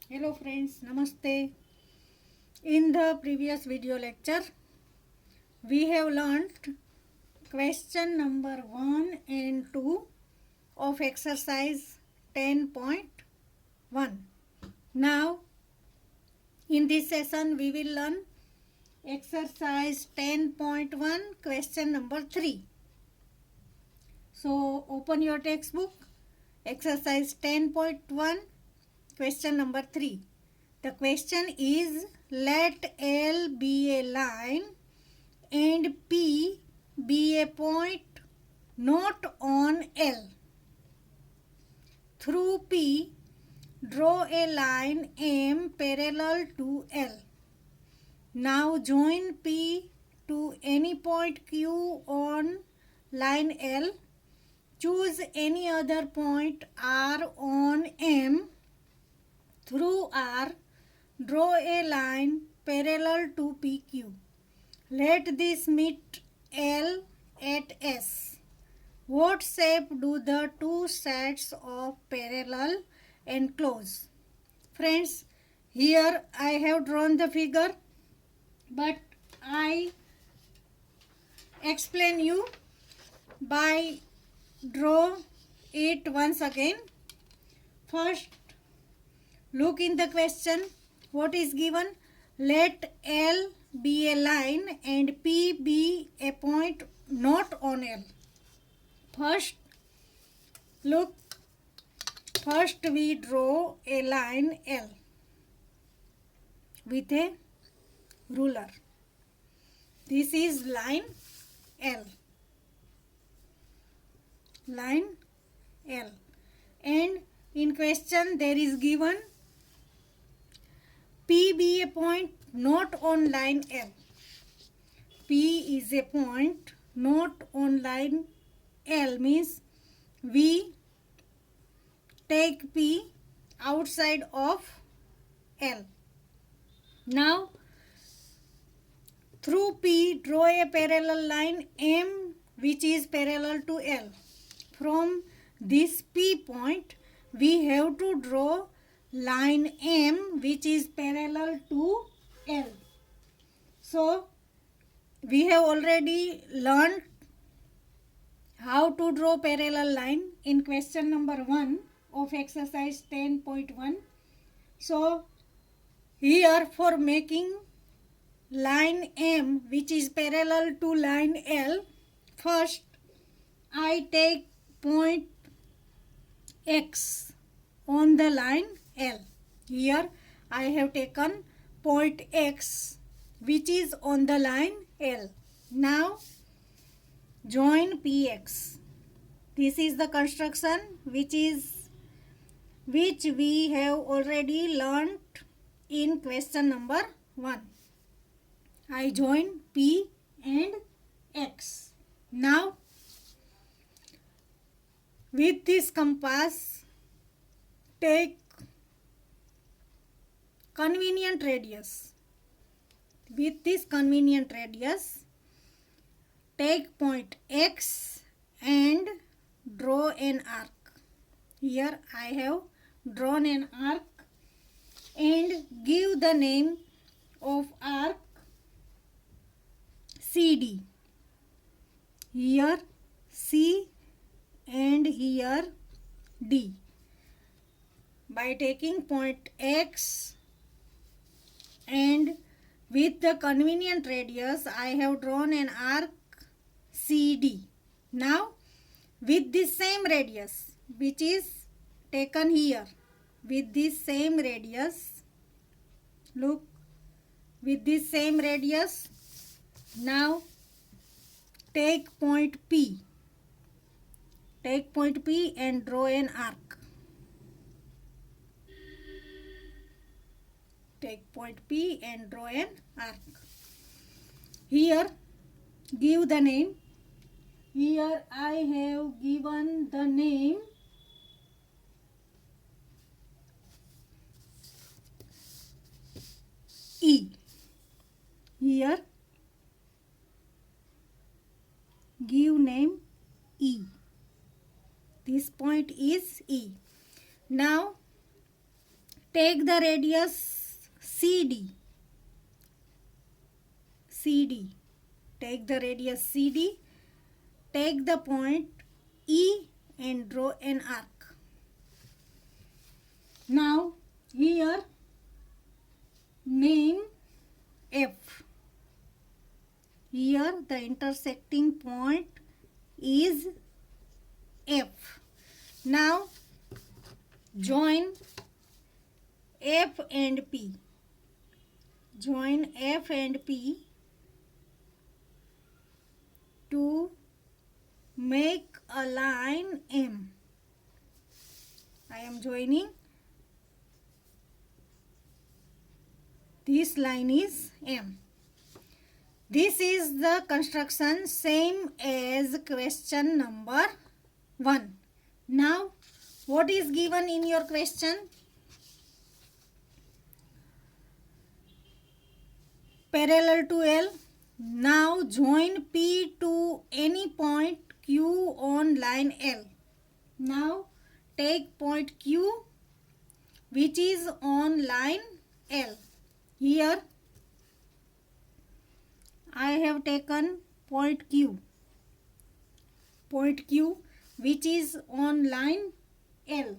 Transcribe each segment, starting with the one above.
Hello friends, Namaste. In the previous video lecture, we have learned question number 1 and 2 of exercise 10.1. Now, in this session, we will learn exercise 10.1 question number 3. So, open your textbook, exercise 10.1 question number 3. The question is, let L be a line and P be a point not on L. Through P, draw a line M parallel to L. Now join P to any point Q on line L. Choose any other point R on M. Through R, draw a line parallel to PQ. Let this meet L at S. What shape do the two sets of parallel enclose? Friends, here I have drawn the figure, but I explain you by draw it once again. First, look in the question. What is given? Let L be a line and P be a point not on L. First, look. First we draw a line L with a ruler. This is line L. Line L. And in question there is given P be a point not on line L. P is a point not on line L means we take P outside of L. Now through P draw a parallel line M which is parallel to L. From this P point we have to draw line M which is parallel to L. So we have already learned how to draw parallel line in question number 1 of exercise 10.1. So here for making line M which is parallel to line L, first I take point X on the line L. Here I have taken point X which is on the line L. Now join PX. This is the construction which we have already learnt in question number 1. I join P and X. Now with this compass take convenient radius. With this convenient radius take point X and draw an arc. Here I have drawn an arc and give the name of arc CD. Here C and here D. By taking point X and with the convenient radius I have drawn an arc CD. Now with this same radius which is taken here, with this same radius, look, with this same radius, now take point P. Take point P and draw an arc. Take point P and draw an arc. Here give the name. Here I have given the name E. Here give name E. This point is E. Now take the radius CD, take the radius CD, take the point E and draw an arc. Now here name F. Here the intersecting point is F. Now join F and P. Join F and P to make a line M. I am joining. This line is M. This is the construction same as question number 1. Now, what is given in your question? Parallel to L. Now, join P to any point Q on line L. Now, take point Q which is on line L. Here, I have taken point Q which is on line L.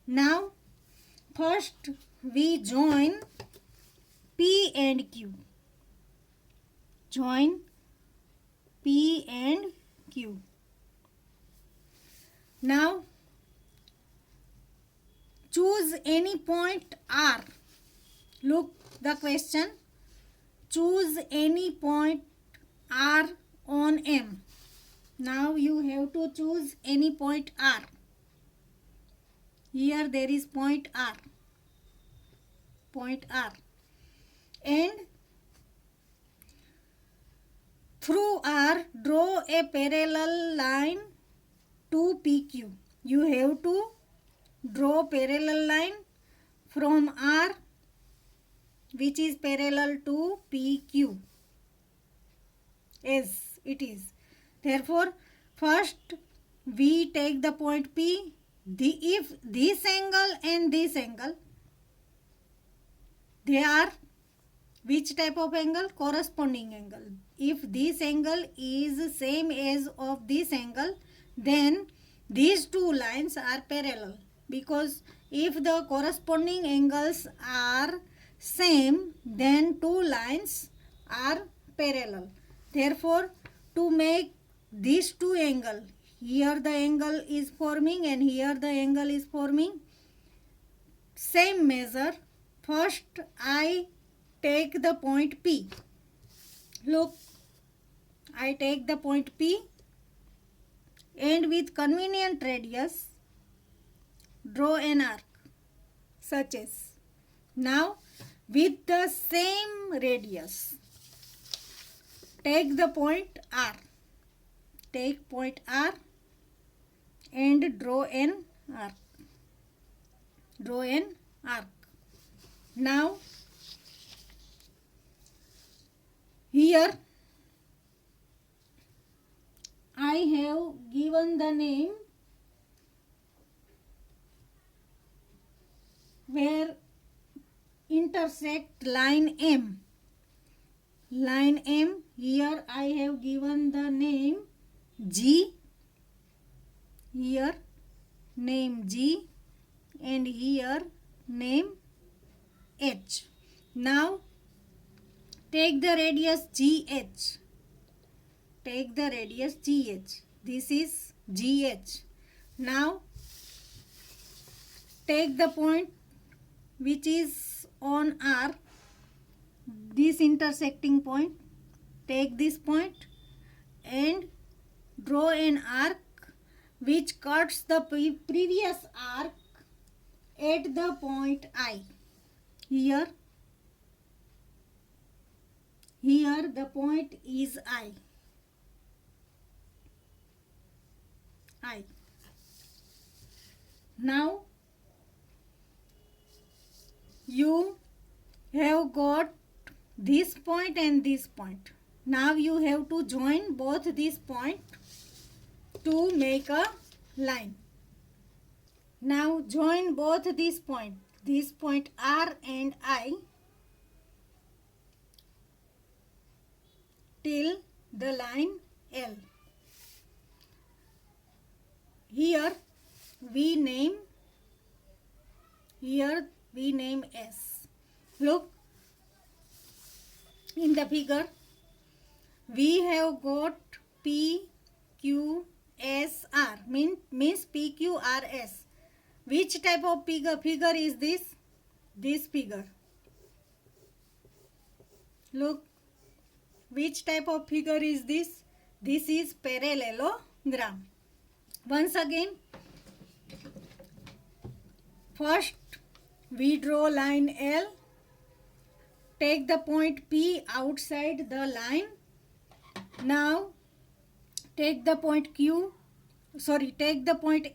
Now first we join P and Q. Join P and Q. Now choose any point R. Look the question. Choose any point R on M. Now you have to choose any point R. Here there is point R. Point R. And through R draw a parallel line to PQ. You have to draw parallel line from R which is parallel to PQ as it is. Therefore, first we take the point P. If this angle and this angle, they are which type of angle? Corresponding angle. If this angle is same as of this angle, then these two lines are parallel, because if the corresponding angles are same, then two lines are parallel. Therefore, to make these two angles, here the angle is forming and here the angle is forming same measure. First I take the point P. Look, I take the point P and with convenient radius draw an arc such as. Now with the same radius take the point R. Take point R and draw an arc. Draw an arc. Now here I have given the name where intersect line M. Line M, here I have given the name G. Here name G and here name H. Now take the radius GH. Take the radius GH. This is GH. Now take the point which is on R, this intersecting point. Take this point and draw an arc which cuts the previous arc at the point I. Here the point is I. Now you have got this point and this point. Now you have to join both these points to make a line. Now join both these points, this point R and I, till the line L. Here we name S. Look, in the figure we have got P, Q, S, R, means P, Q, R, S. Which type of figure is this? This figure. Look, which type of figure is this? This is parallelogram. Once again, first we draw line L. Take the point P outside the line. Now take the point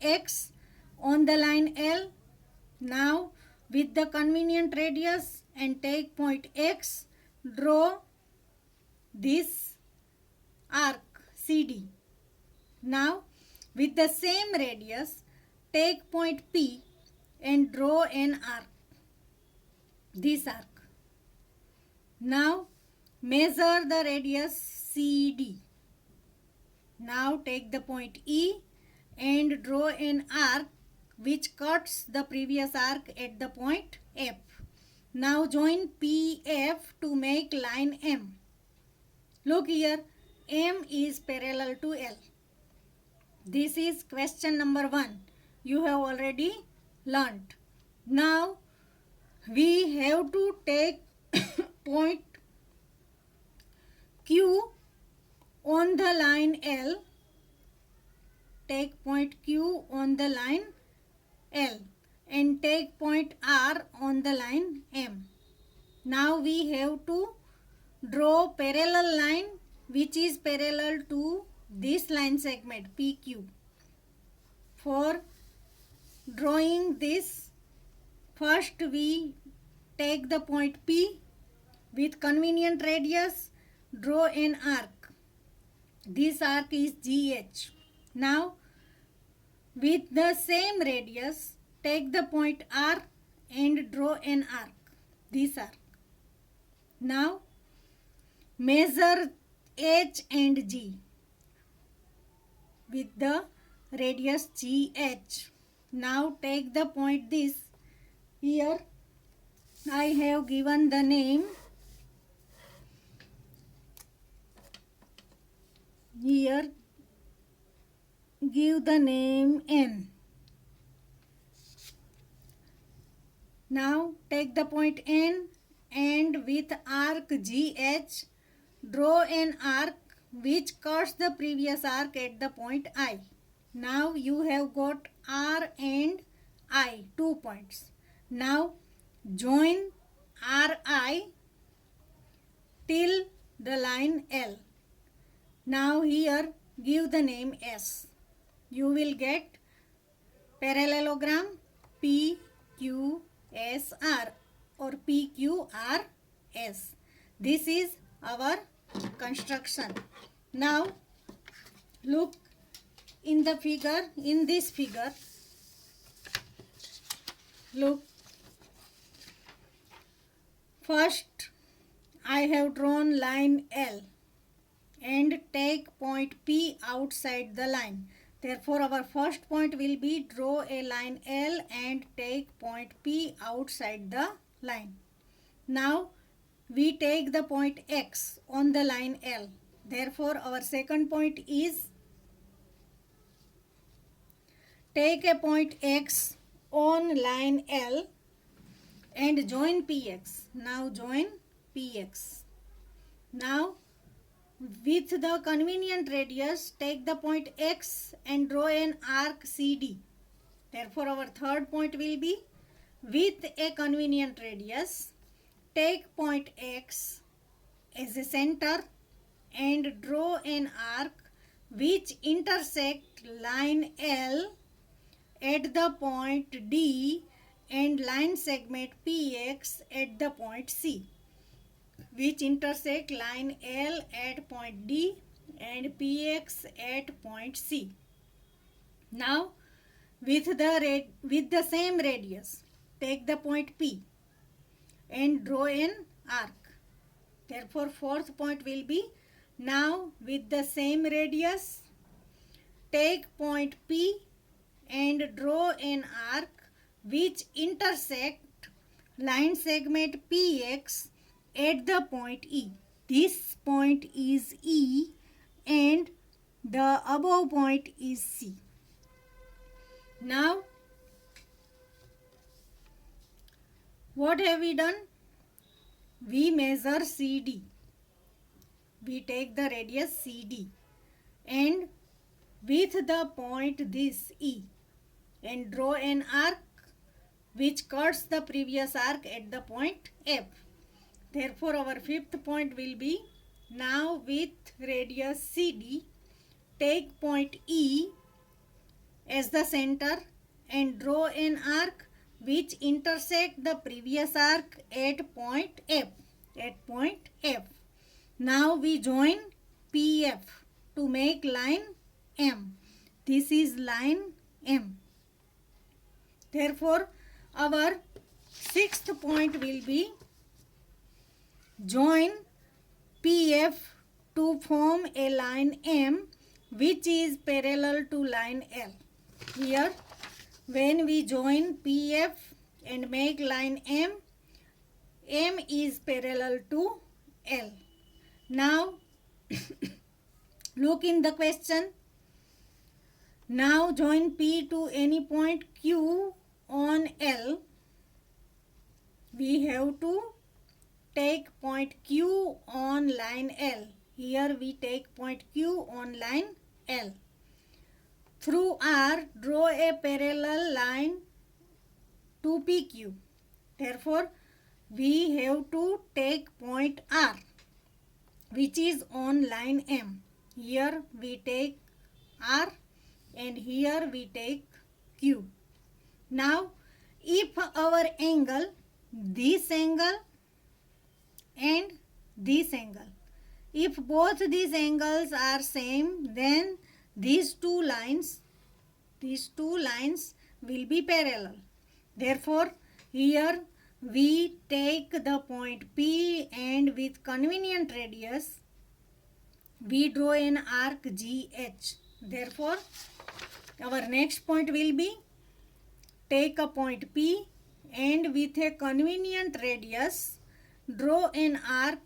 X on the line L. Now with the convenient radius and take point X, draw this arc CD. Now with the same radius, take point P and draw an arc, this arc. Now measure the radius CD. Now take the point E and draw an arc which cuts the previous arc at the point F. Now join PF to make line M. Look here, M is parallel to L. This is question number 1. You have already learnt. Now we have to take point Q on the line L. Take point Q on the line L and take point R on the line M. Now we have to draw parallel line which is parallel to this line segment PQ. For drawing this, first we take the point P with convenient radius, draw an arc. This arc is GH. Now with the same radius, take the point R and draw an arc, this arc. Now measure H and G with the radius GH. Now take the point this. Here I have given the name. Here give the name N. Now take the point N and with arc GH draw an arc which cuts the previous arc at the point I. Now you have got R and I, 2 points. Now join RI till the line L. Now here give the name S. You will get parallelogram PQSR or PQRS. This is our construction. Now look in the figure, in this figure, look, first I have drawn line L and take point P outside the line. Therefore our first point will be draw a line L and take point P outside the line. Now we take the point X on the line L. Therefore our second point is take a point X on line L and join PX. Now join PX. Now with the convenient radius, take the point X and draw an arc CD. Therefore our third point will be with a convenient radius, take point X as a center and draw an arc which intersect line L at the point D and line segment PX at the point C, which intersect line L at point D and PX at point C. Now with the same radius. Take the point P and draw an arc. Therefore, fourth point will be, now with the same radius, take point P and draw an arc which intersect line segment PX at the point E. This point is E and the above point is C. Now, what have we done? We measure CD. We take the radius CD and with the point this E and draw an arc which cuts the previous arc at the point F. Therefore, our fifth point will be, now with radius CD, take point E as the center and draw an arc which intersect the previous arc at point F. Now we join PF to make line M. This is line M. Therefore, our sixth point will be, join PF to form a line M which is parallel to line L. Here, when we join PF and make line M, M is parallel to L. Now, look in the question. Now join P to any point Q on L. We have to take point Q on line L. Here we take point Q on line L. Through R, draw a parallel line to PQ. Therefore, we have to take point R, which is on line M. Here we take R and here we take Q. Now, if our angle, this angle and this angle, if both these angles are same, then these two lines will be parallel. Therefore, here we take the point P and with convenient radius we draw an arc GH. Therefore, our next point will be, take a point P and with a convenient radius draw an arc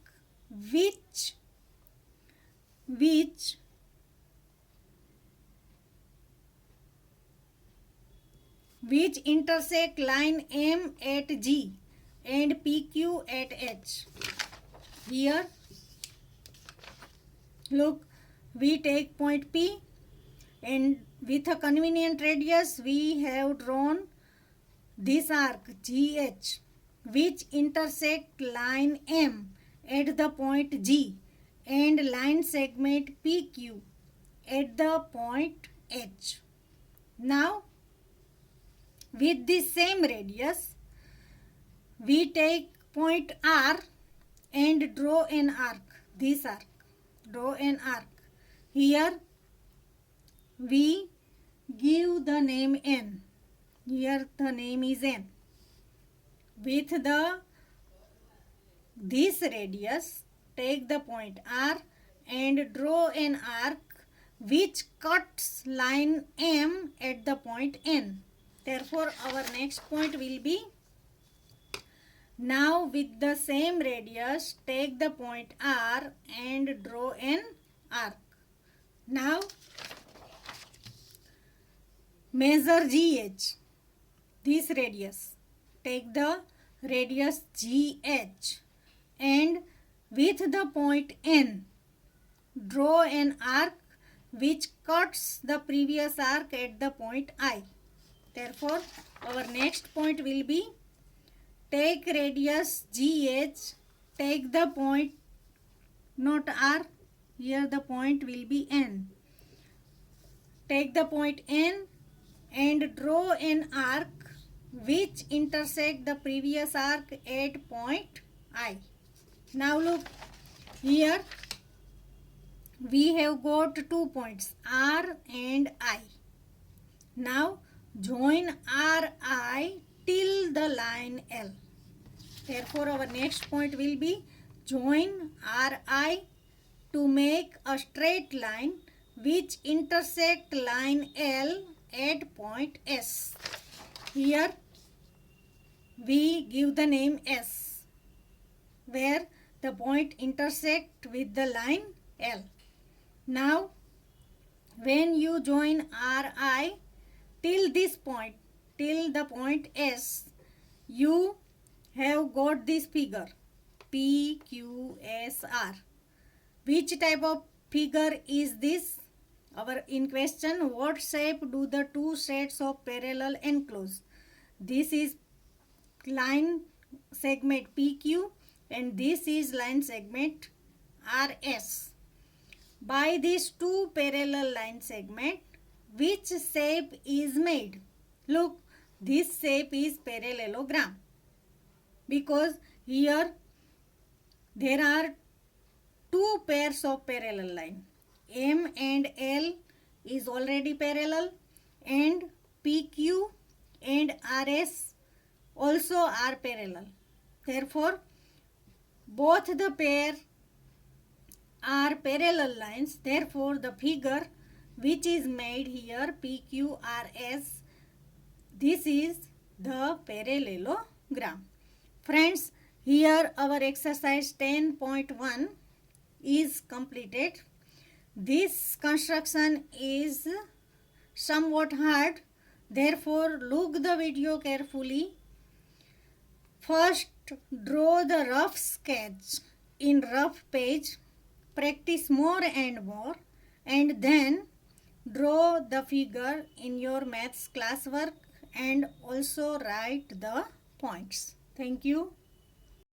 which intersect line M at G and PQ at H. Here, look, we take point P and with a convenient radius we have drawn this arc GH which intersect line M at the point G and line segment PQ at the point H. Now, with this same radius, we take point R and draw an arc, this arc, draw an arc. Here, we give the name N. Here the name is N. With this radius, take the point R and draw an arc which cuts line M at the point N. Therefore, our next point will be, now with the same radius, take the point R and draw an arc. Now, measure GH, this radius. Take the radius GH and with the point N, draw an arc which cuts the previous arc at the point I. Therefore, our next point will be, take radius GH, take the point, not R, here the point will be N. Take the point N and draw an arc which intersect the previous arc at point I. Now look, here we have got 2 points R and I. Now join RI till the line L. Therefore, our next point will be join RI to make a straight line which intersect line L at point S. Here we give the name S, where the point intersect with the line L. Now, when you join RI till this point, till the point S, you have got this figure PQSR. Which type of figure is this? Our in question, what shape do the two sets of parallel enclose? This is line segment PQ and this is line segment RS. By these two parallel line segment, which shape is made? Look, this shape is parallelogram, because here there are two pairs of parallel line. M and L is already parallel, and PQ and RS also are parallel. Therefore, both the pair are parallel lines. Therefore, the figure which is made here PQRS, this is the parallelogram. Friends, here our exercise 10.1 is completed. This construction is somewhat hard. Therefore, look the video carefully. First, draw the rough sketch in rough page. Practice more and more, and then draw the figure in your maths classwork and also write the points. Thank you.